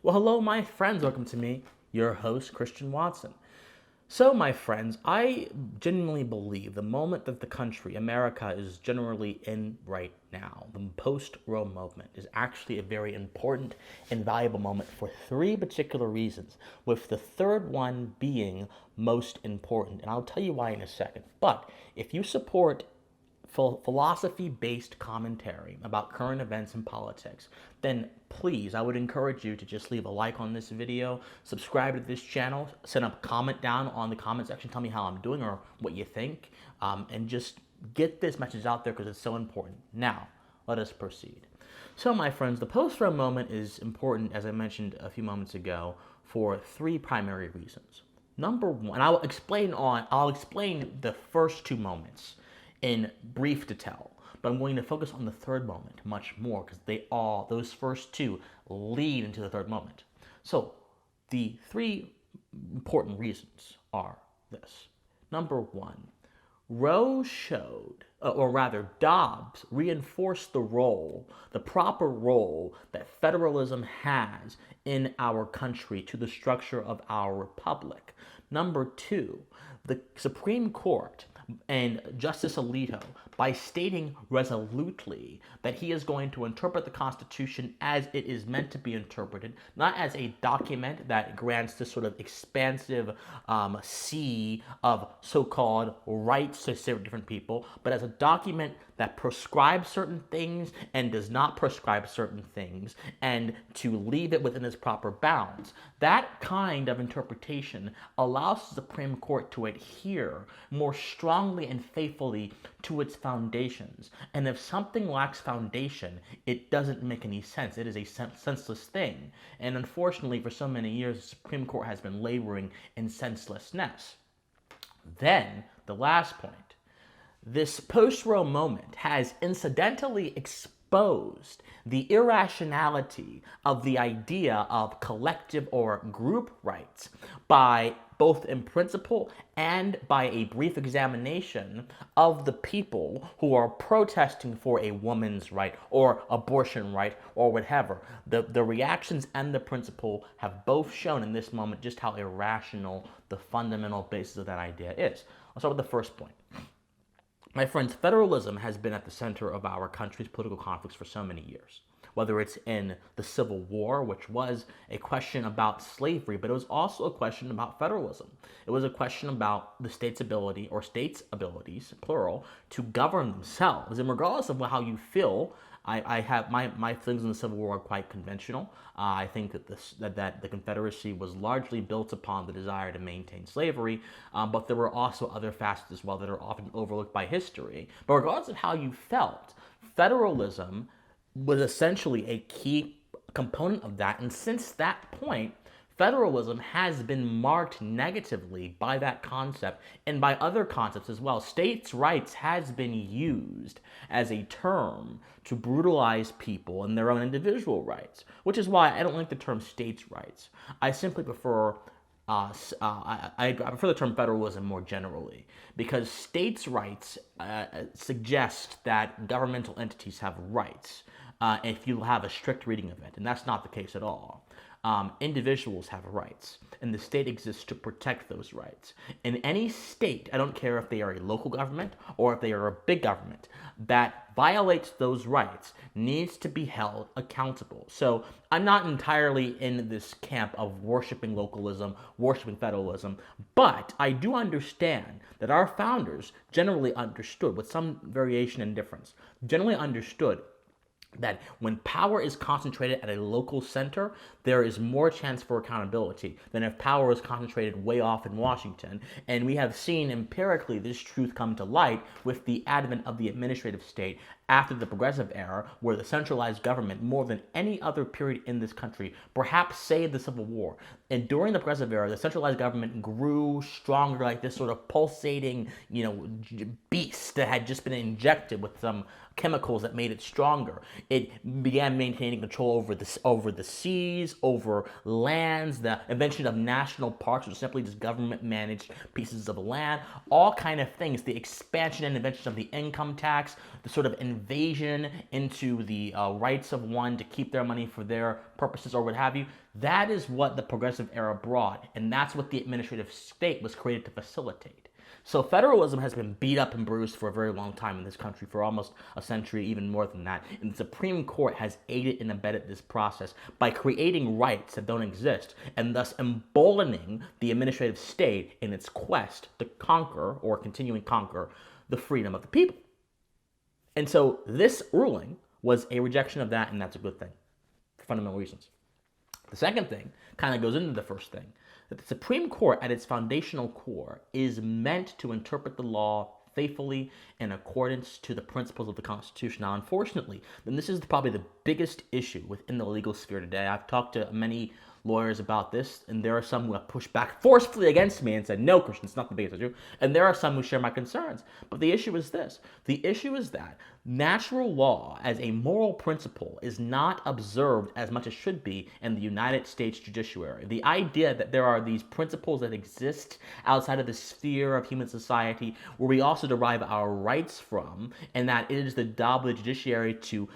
Well, hello, my friends. Welcome to me, your host, Christian Watson. So, my friends, I genuinely believe the moment that the country, America, is generally in right now, the post-Roe movement, is actually a very important and valuable moment for three particular reasons, with the third one being most important. And I'll tell you why in a second. But if you support philosophy-based commentary about current events and politics, then please, I would encourage you to just leave a like on this video, subscribe to this channel, send a comment down on the comment section, tell me how I'm doing or what you think, and just get this message out there because it's so important. Now, let us proceed. So, my friends, the post-Roe moment is important, as I mentioned a few moments ago, for three primary reasons. Number one, I'll explain the first two moments in brief detail, but I'm going to focus on the third moment much more because those first two lead into the third moment. So the three important reasons are this. Number one, Roe showed, or rather Dobbs reinforced the proper role that federalism has in our country to the structure of our republic. Number two, the Supreme Court and Justice Alito, by stating resolutely that he is going to interpret the Constitution as it is meant to be interpreted, not as a document that grants this sort of expansive sea of so-called rights to different people, but as a document that prescribes certain things and does not prescribe certain things, and to leave it within its proper bounds. That kind of interpretation allows the Supreme Court to adhere more strongly and faithfully to its foundations. And if something lacks foundation, it doesn't make any sense. It is a senseless thing. And unfortunately, for so many years, the Supreme Court has been laboring in senselessness. Then, the last point. This post-Roe moment has incidentally exposed the irrationality of the idea of collective or group rights by both in principle and by a brief examination of the people who are protesting for a woman's right or abortion right or whatever. The reactions and the principle have both shown in this moment just how irrational the fundamental basis of that idea is. I'll start with the first point. My friends, federalism has been at the center of our country's political conflicts for so many years. Whether it's in the Civil War, which was a question about slavery, but it was also a question about federalism. It was a question about the state's ability, or states' abilities, plural, to govern themselves. And regardless of how you feel, I have my feelings in the Civil War are quite conventional. I think that the Confederacy was largely built upon the desire to maintain slavery, but there were also other facets as well that are often overlooked by history. But regardless of how you felt, federalism was essentially a key component of that, and since that point, federalism has been marked negatively by that concept and by other concepts as well. States' rights has been used as a term to brutalize people and their own individual rights, which is why I don't like the term states' rights. I simply prefer I prefer the term federalism more generally, because states' rights suggest that governmental entities have rights if you have a strict reading of it, and that's not the case at all. Individuals have rights, and the state exists to protect those rights. In any state, I don't care if they are a local government or if they are a big government, that violates those rights needs to be held accountable. So I'm not entirely in this camp of worshiping localism, worshiping federalism, but I do understand that our founders generally understood, with some variation and difference, generally understood that when power is concentrated at a local center, there is more chance for accountability than if power is concentrated way off in Washington. And we have seen empirically this truth come to light with the advent of the administrative state after the Progressive Era, where the centralized government, more than any other period in this country, perhaps save the Civil War. And during the Progressive Era, the centralized government grew stronger, like this sort of pulsating, beast that had just been injected with some chemicals that made it stronger. It began maintaining control over the seas, over lands, the invention of national parks, which are simply just government-managed pieces of land, all kind of things. The expansion and invention of the income tax, the sort of invention invasion into the rights of one to keep their money for their purposes or what have you. That is what the progressive era brought, and that's what the administrative state was created to facilitate. So federalism has been beat up and bruised for a very long time in this country, for almost a century, even more than that. And the Supreme Court has aided and abetted this process by creating rights that don't exist, and thus emboldening the administrative state in its quest to conquer, or continuing conquer, the freedom of the people. And so this ruling was a rejection of that, and that's a good thing for fundamental reasons. The second thing kind of goes into the first thing, that the Supreme Court at its foundational core is meant to interpret the law faithfully in accordance to the principles of the Constitution. Now, unfortunately, then this is probably the biggest issue within the legal sphere today. I've talked to many lawyers about this, and there are some who have pushed back forcefully against me and said, no, Christian, it's not the biggest issue. And there are some who share my concerns. But the issue is this. The issue is that natural law as a moral principle is not observed as much as should be in the United States judiciary. The idea that there are these principles that exist outside of the sphere of human society where we also derive our rights from, and that it is the job of the judiciary to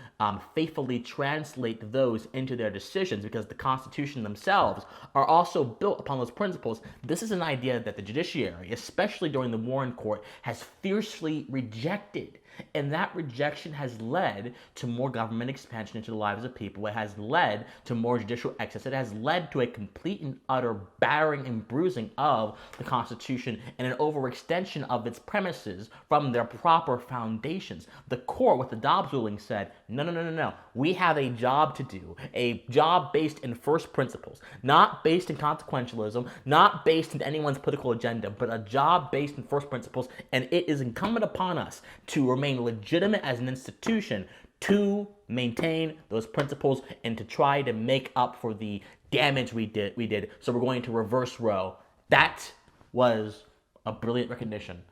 faithfully translate those into their decisions, because the Constitution themselves are also built upon those principles. This is an idea that the judiciary, especially during the Warren Court, has fiercely rejected. And that rejection has led to more government expansion into the lives of people. It has led to more judicial excess. It has led to a complete and utter battering and bruising of the Constitution and an overextension of its premises from their proper foundations. The court, with the Dobbs ruling, said, no. We have a job to do, a job based in first principles, not based in consequentialism, not based in anyone's political agenda, but a job based in first principles, and it is incumbent upon us to remain legitimate as an institution to maintain those principles and to try to make up for the damage we did. So we're going to reverse Roe. That was a brilliant recognition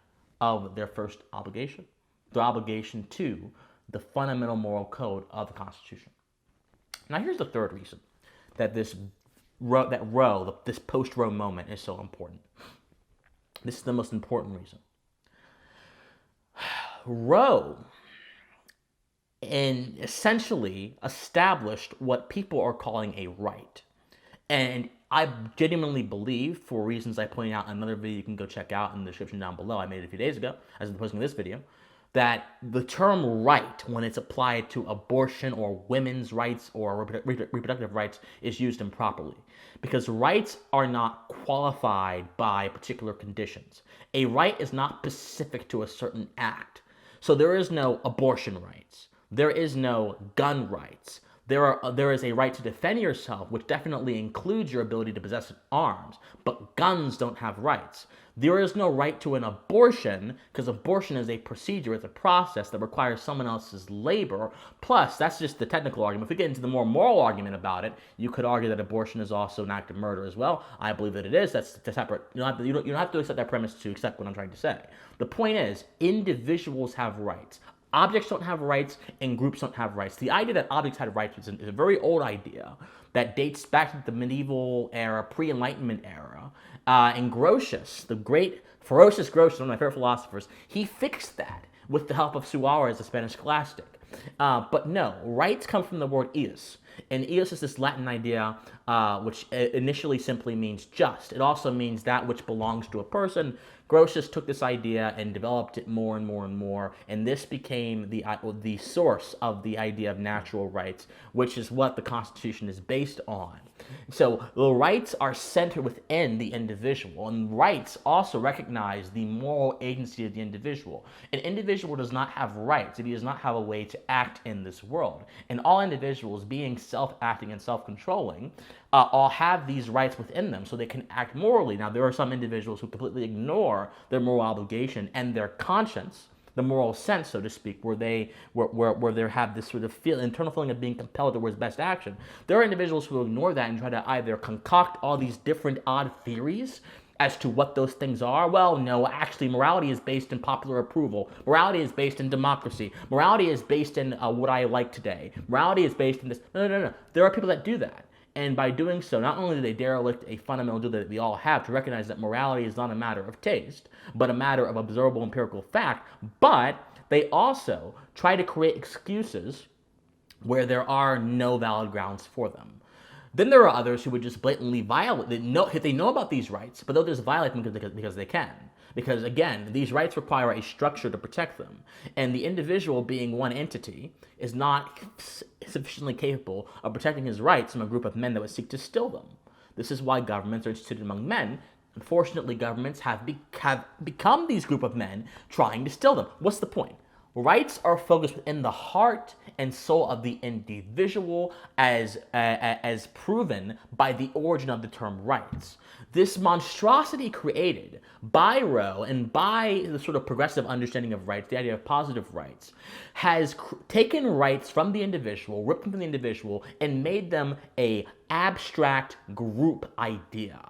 of their first obligation, their obligation to the fundamental moral code of the Constitution. Now here's the third reason that this post-Roe moment is so important. This is the most important reason. Roe essentially established what people are calling a right. And I genuinely believe, for reasons I pointed out in another video you can go check out in the description down below, I made it a few days ago as I'm posting this video, that the term right, when it's applied to abortion or women's rights or reproductive rights, is used improperly. Because rights are not qualified by particular conditions. A right is not specific to a certain act. So there is no abortion rights. There is no gun rights. There is a right to defend yourself, which definitely includes your ability to possess arms, but guns don't have rights. There is no right to an abortion, because abortion is a procedure, it's a process that requires someone else's labor. Plus, that's just the technical argument. If we get into the more moral argument about it, you could argue that abortion is also an act of murder as well. I believe that it is. That's separate. You don't have to accept that premise to accept what I'm trying to say. The point is, individuals have rights. Objects don't have rights, and groups don't have rights. The idea that objects had rights is a very old idea that dates back to the medieval era, pre-Enlightenment era. And Grotius, the great ferocious Grotius, one of my favorite philosophers, he fixed that with the help of Suarez, the Spanish scholastic. But no, rights come from the word ius. And ius is this Latin idea which initially simply means just. It also means that which belongs to a person. Grotius took this idea and developed it more and more and more, and this became the source of the idea of natural rights, which is what the Constitution is based on. So the rights are centered within the individual, and rights also recognize the moral agency of the individual. An individual does not have rights if he does not have a way to act in this world. And all individuals, being self-acting and self-controlling, all have these rights within them so they can act morally. Now, there are some individuals who completely ignore their moral obligation and their conscience, the moral sense, so to speak, where they have this sort of internal feeling of being compelled towards best action. There are individuals who ignore that and try to either concoct all these different odd theories as to what those things are. Well, no, actually, morality is based in popular approval. Morality is based in democracy. Morality is based in what I like today. Morality is based in this. No. There are people that do that. And by doing so, not only do they derelict a fundamental duty that we all have to recognize that morality is not a matter of taste, but a matter of observable empirical fact, but they also try to create excuses where there are no valid grounds for them. Then there are others who would just blatantly violate, they know about these rights, but they'll just violate them because they can. Because again, these rights require a structure to protect them. And the individual, being one entity, is not sufficiently capable of protecting his rights from a group of men that would seek to steal them. This is why governments are instituted among men. Unfortunately, governments have become these group of men trying to steal them. What's the point? Rights are focused within the heart and soul of the individual as proven by the origin of the term rights. This monstrosity created by Roe and by the sort of progressive understanding of rights, the idea of positive rights, has taken rights from the individual, ripped them from the individual, and made them a abstract group idea.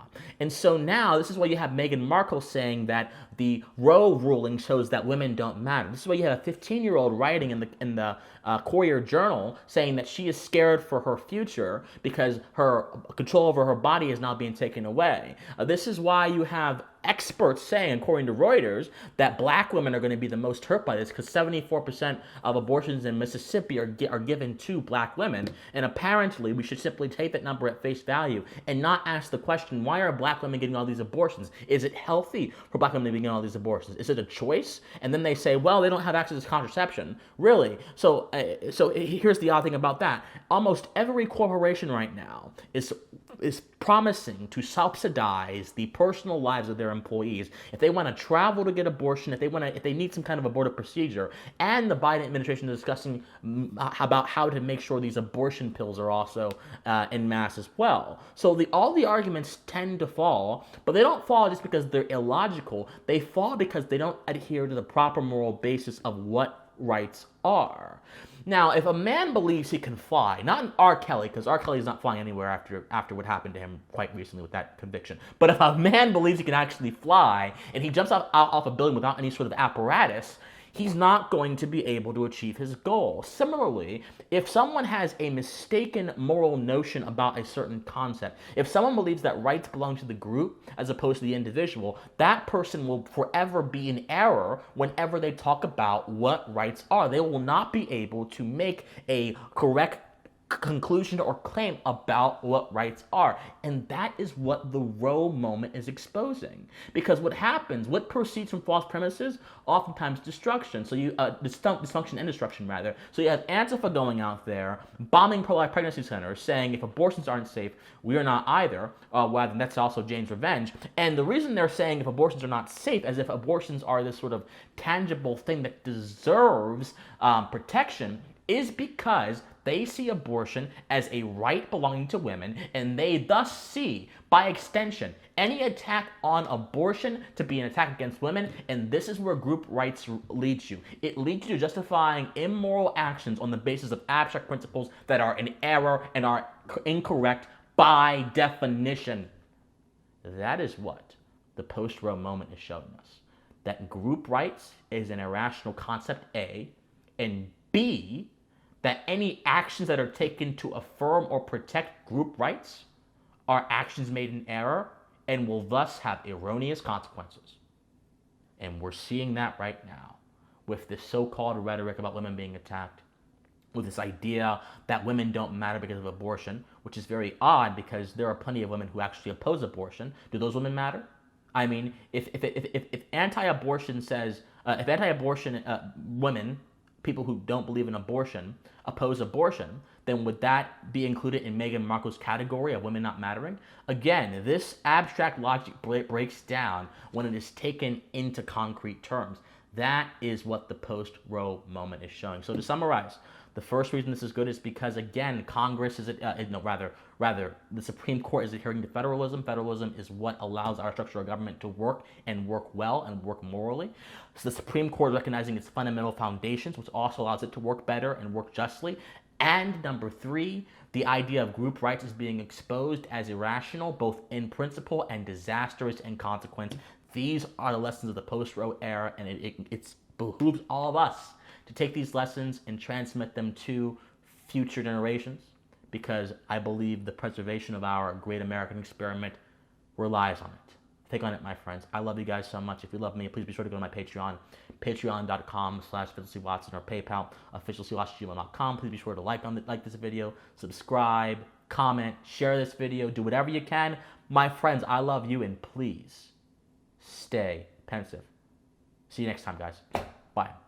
And so now, this is why you have Meghan Markle saying that the Roe ruling shows that women don't matter. This is why you have a 15-year-old writing in the Courier Journal saying that she is scared for her future because her control over her body is now being taken away. This is why you have experts saying, according to Reuters, that black women are going to be the most hurt by this because 74% of abortions in Mississippi are given to black women. And apparently, we should simply take that number at face value and not ask the question, why are black women getting all these abortions? Is it healthy for black women to be getting all these abortions? Is it a choice? And then they say, well, they don't have access to contraception. Really? So here's the odd thing about that. Almost every corporation right now is promising to subsidize the personal lives of their employees if they want to travel to get abortion, if they need some kind of abortive procedure. And the Biden administration is discussing about how to make sure these abortion pills are also en masse as well. So all the arguments tend to fall, but they don't fall just because they're illogical. They fall because they don't adhere to the proper moral basis of what rights are. Now, if a man believes he can fly, not R. Kelly, because R. Kelly is not flying anywhere after what happened to him quite recently with that conviction, but if a man believes he can actually fly and he jumps off a building without any sort of apparatus, he's not going to be able to achieve his goal. Similarly, if someone has a mistaken moral notion about a certain concept, if someone believes that rights belong to the group as opposed to the individual, that person will forever be in error whenever they talk about what rights are. They will not be able to make a correct conclusion or claim about what rights are. And that is what the Roe moment is exposing. Because what proceeds from false premises? Oftentimes destruction. So dysfunction and destruction, rather. So you have Antifa going out there, bombing pro-life pregnancy centers, saying if abortions aren't safe, we are not either. Well, that's also Jane's revenge. And the reason they're saying if abortions are not safe, as if abortions are this sort of tangible thing that deserves protection, is because they see abortion as a right belonging to women, and they thus see, by extension, any attack on abortion to be an attack against women, and this is where group rights leads you. It leads you to justifying immoral actions on the basis of abstract principles that are in error and are incorrect by definition. That is what the post-Roe moment is showing us. That group rights is an irrational concept, A, and B, that any actions that are taken to affirm or protect group rights are actions made in error and will thus have erroneous consequences. And we're seeing that right now with this so-called rhetoric about women being attacked, with this idea that women don't matter because of abortion, which is very odd because there are plenty of women who actually oppose abortion. Do those women matter? I mean, if anti-abortion women, people who don't believe in abortion, oppose abortion, then would that be included in Meghan Markle's category of women not mattering? Again, this abstract logic breaks down when it is taken into concrete terms. That is what the post-Roe moment is showing. So to summarize, the first reason this is good is because, again, Congress is, rather, the Supreme Court is adhering to federalism. Federalism is what allows our structure of government to work and work well and work morally. So the Supreme Court is recognizing its fundamental foundations, which also allows it to work better and work justly. And number three, the idea of group rights is being exposed as irrational, both in principle and disastrous in consequence. These are the lessons of the post-Roe era, and it behooves all of us to take these lessons and transmit them to future generations, because I believe the preservation of our great American experiment relies on it. Take on it, my friends. I love you guys so much. If you love me, please be sure to go to my Patreon, patreon.com/officialcwatson, or PayPal, officialcwatson@gmail.com. Please be sure to like this video, subscribe, comment, share this video, do whatever you can. My friends, I love you, and please stay pensive. See you next time, guys. Bye.